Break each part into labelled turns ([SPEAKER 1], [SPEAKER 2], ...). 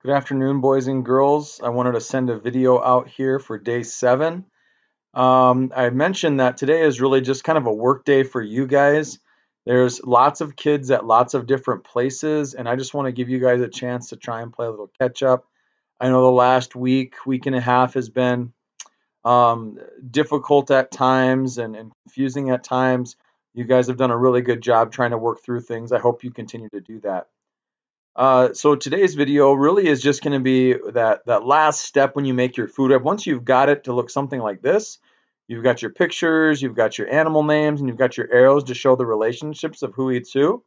[SPEAKER 1] Good afternoon, boys and girls. I wanted to send a video out here for day 7. I mentioned that today is really just kind of a work day for you guys. There's lots of kids at lots of different places, and I just want to give you guys a chance to try and play a little catch up. I know the last week and a half has been difficult at times and confusing at times. You guys have done a really good job trying to work through things. I hope you continue to do that. So today's video really is just going to be that last step when you make your food web. Once you've got it to look something like this, you've got your pictures, you've got your animal names, and you've got your arrows to show the relationships of who eats who.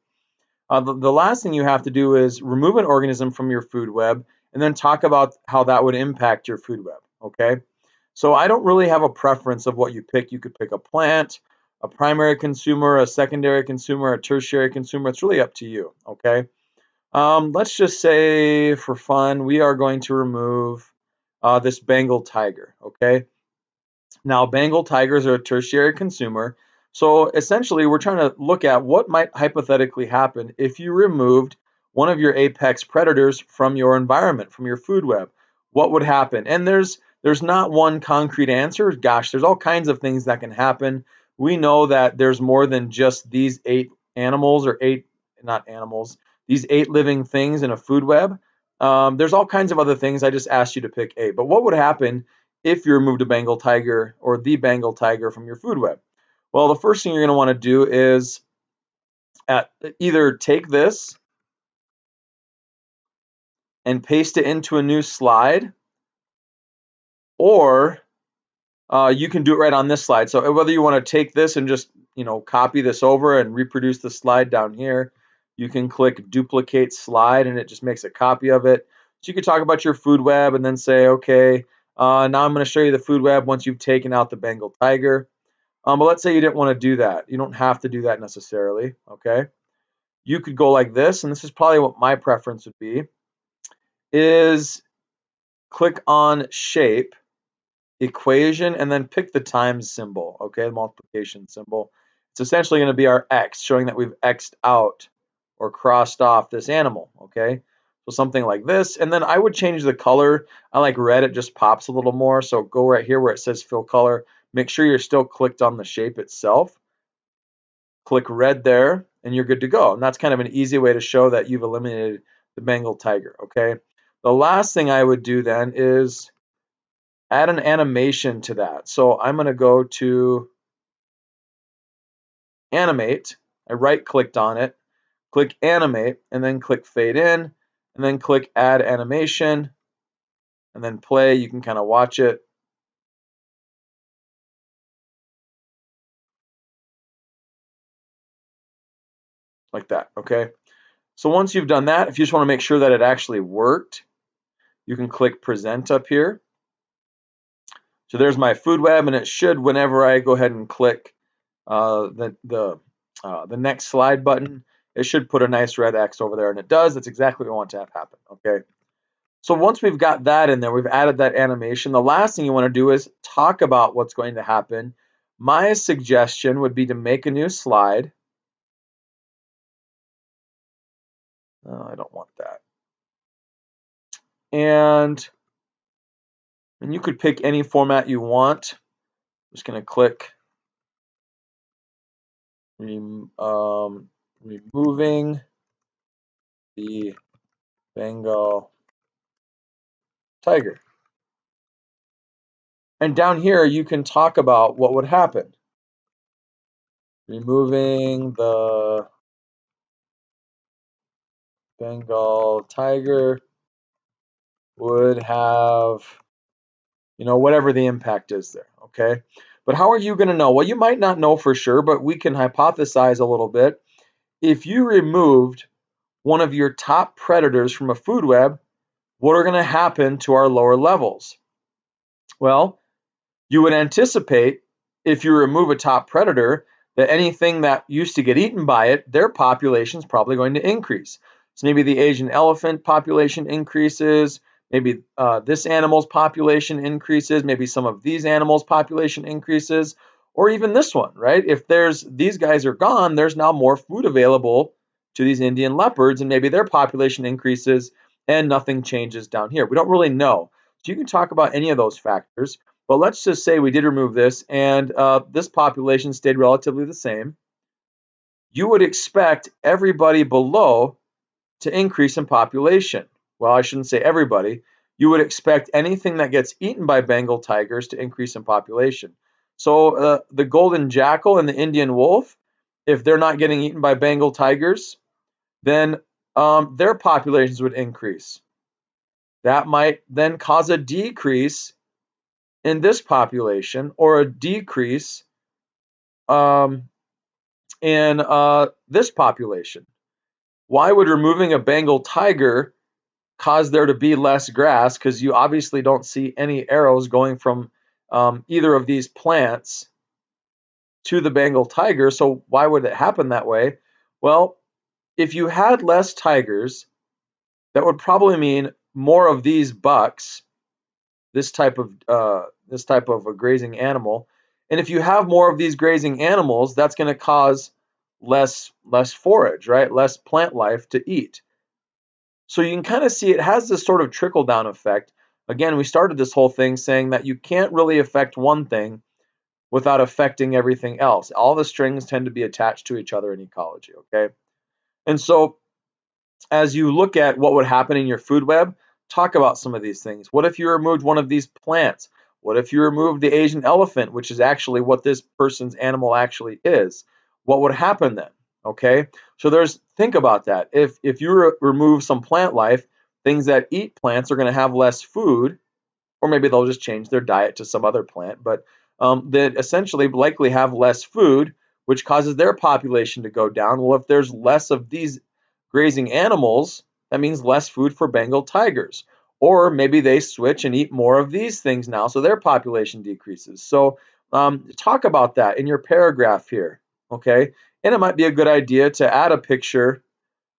[SPEAKER 1] The last thing you have to do is remove an organism from your food web and then talk about how that would impact your food web. Okay. So I don't really have a preference of what you pick. You could pick a plant, a primary consumer, a secondary consumer, a tertiary consumer. It's really up to you. Okay. Let's just say for fun, we are going to remove this Bengal tiger, okay? Now, Bengal tigers are a tertiary consumer. So essentially, we're trying to look at what might hypothetically happen if you removed one of your apex predators from your environment, from your food web. What would happen? And there's not one concrete answer. Gosh, there's all kinds of things that can happen. We know that there's more than just these 8 animals or 8, not animals, these 8 living things in a food web. There's all kinds of other things. I just asked you to pick 8. But what would happen if you removed a Bengal tiger or the Bengal tiger from your food web? Well, the first thing you're going to want to do is either take this and paste it into a new slide, or you can do it right on this slide. So whether you want to take this and just copy this over and reproduce the slide down here, you can click duplicate slide and it just makes a copy of it. So you can talk about your food web and then say, okay, now I'm going to show you the food web once you've taken out the Bengal tiger. But let's say you didn't want to do that. You don't have to do that necessarily, okay? You could go like this, and this is probably what my preference would be, is click on shape, equation, and then pick the times symbol, okay, the multiplication symbol. It's essentially going to be our X, showing that we've X'd out or crossed off this animal, okay? So something like this, and then I would change the color. I like red, it just pops a little more, so go right here where it says fill color. Make sure you're still clicked on the shape itself. Click red there, and you're good to go. And that's kind of an easy way to show that you've eliminated the Bengal tiger, okay? The last thing I would do then is add an animation to that. So I'm going to go to animate. I right-clicked on it, click animate, and then click fade in, and then click add animation, and then play. You can kind of watch it. Like that, okay? So once you've done that, if you just want to make sure that it actually worked, you can click present up here. So there's my food web, and it should, whenever I go ahead and click the next slide button, it should put a nice red X over there, and it does. That's exactly what we want to have happen, okay? So once we've got that in there, we've added that animation, the last thing you want to do is talk about what's going to happen. My suggestion would be to make a new slide. I don't want that. And you could pick any format you want. I'm just going to click removing the Bengal tiger. And down here, you can talk about what would happen. Removing the Bengal tiger would have, whatever the impact is there, okay? But how are you going to know? Well, you might not know for sure, but we can hypothesize a little bit. If you removed one of your top predators from a food web, what are going to happen to our lower levels? Well, you would anticipate if you remove a top predator that anything that used to get eaten by it, their population is probably going to increase. So maybe the Asian elephant population increases, maybe this animal's population increases, maybe some of these animals' population increases, or even this one, right? If these guys are gone, there's now more food available to these Indian leopards, and maybe their population increases, and nothing changes down here. We don't really know. So you can talk about any of those factors, but let's just say we did remove this and this population stayed relatively the same. You would expect everybody below to increase in population. Well, I shouldn't say everybody. You would expect anything that gets eaten by Bengal tigers to increase in population. So the golden jackal and the Indian wolf, if they're not getting eaten by Bengal tigers, then their populations would increase. That might then cause a decrease in this population or a decrease um, in this population. Why would removing a Bengal tiger cause there to be less grass? Because you obviously don't see any arrows going from either of these plants to the Bengal tiger. So why would it happen that way? Well, if you had less tigers, that would probably mean more of these bucks, this type of a grazing animal. And if you have more of these grazing animals, that's going to cause less forage, right? Less plant life to eat. So you can kind of see it has this sort of trickle down effect. Again, we started this whole thing saying that you can't really affect one thing without affecting everything else. All the strings tend to be attached to each other in ecology, okay? And so as you look at what would happen in your food web, talk about some of these things. What if you removed one of these plants? What if you removed the Asian elephant, which is actually what this person's animal actually is? What would happen then? Okay, so think about that. If you remove some plant life, things that eat plants are going to have less food, or maybe they'll just change their diet to some other plant, but that essentially likely have less food, which causes their population to go down. Well, if there's less of these grazing animals, that means less food for Bengal tigers. Or maybe they switch and eat more of these things now, so their population decreases. So talk about that in your paragraph here, okay? And it might be a good idea to add a picture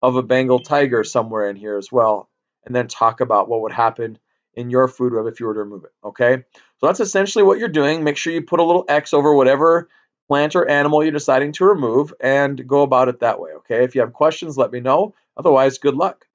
[SPEAKER 1] of a Bengal tiger somewhere in here as well, and then talk about what would happen in your food web if you were to remove it, okay? So that's essentially what you're doing. Make sure you put a little X over whatever plant or animal you're deciding to remove and go about it that way, okay? If you have questions, let me know. Otherwise, good luck.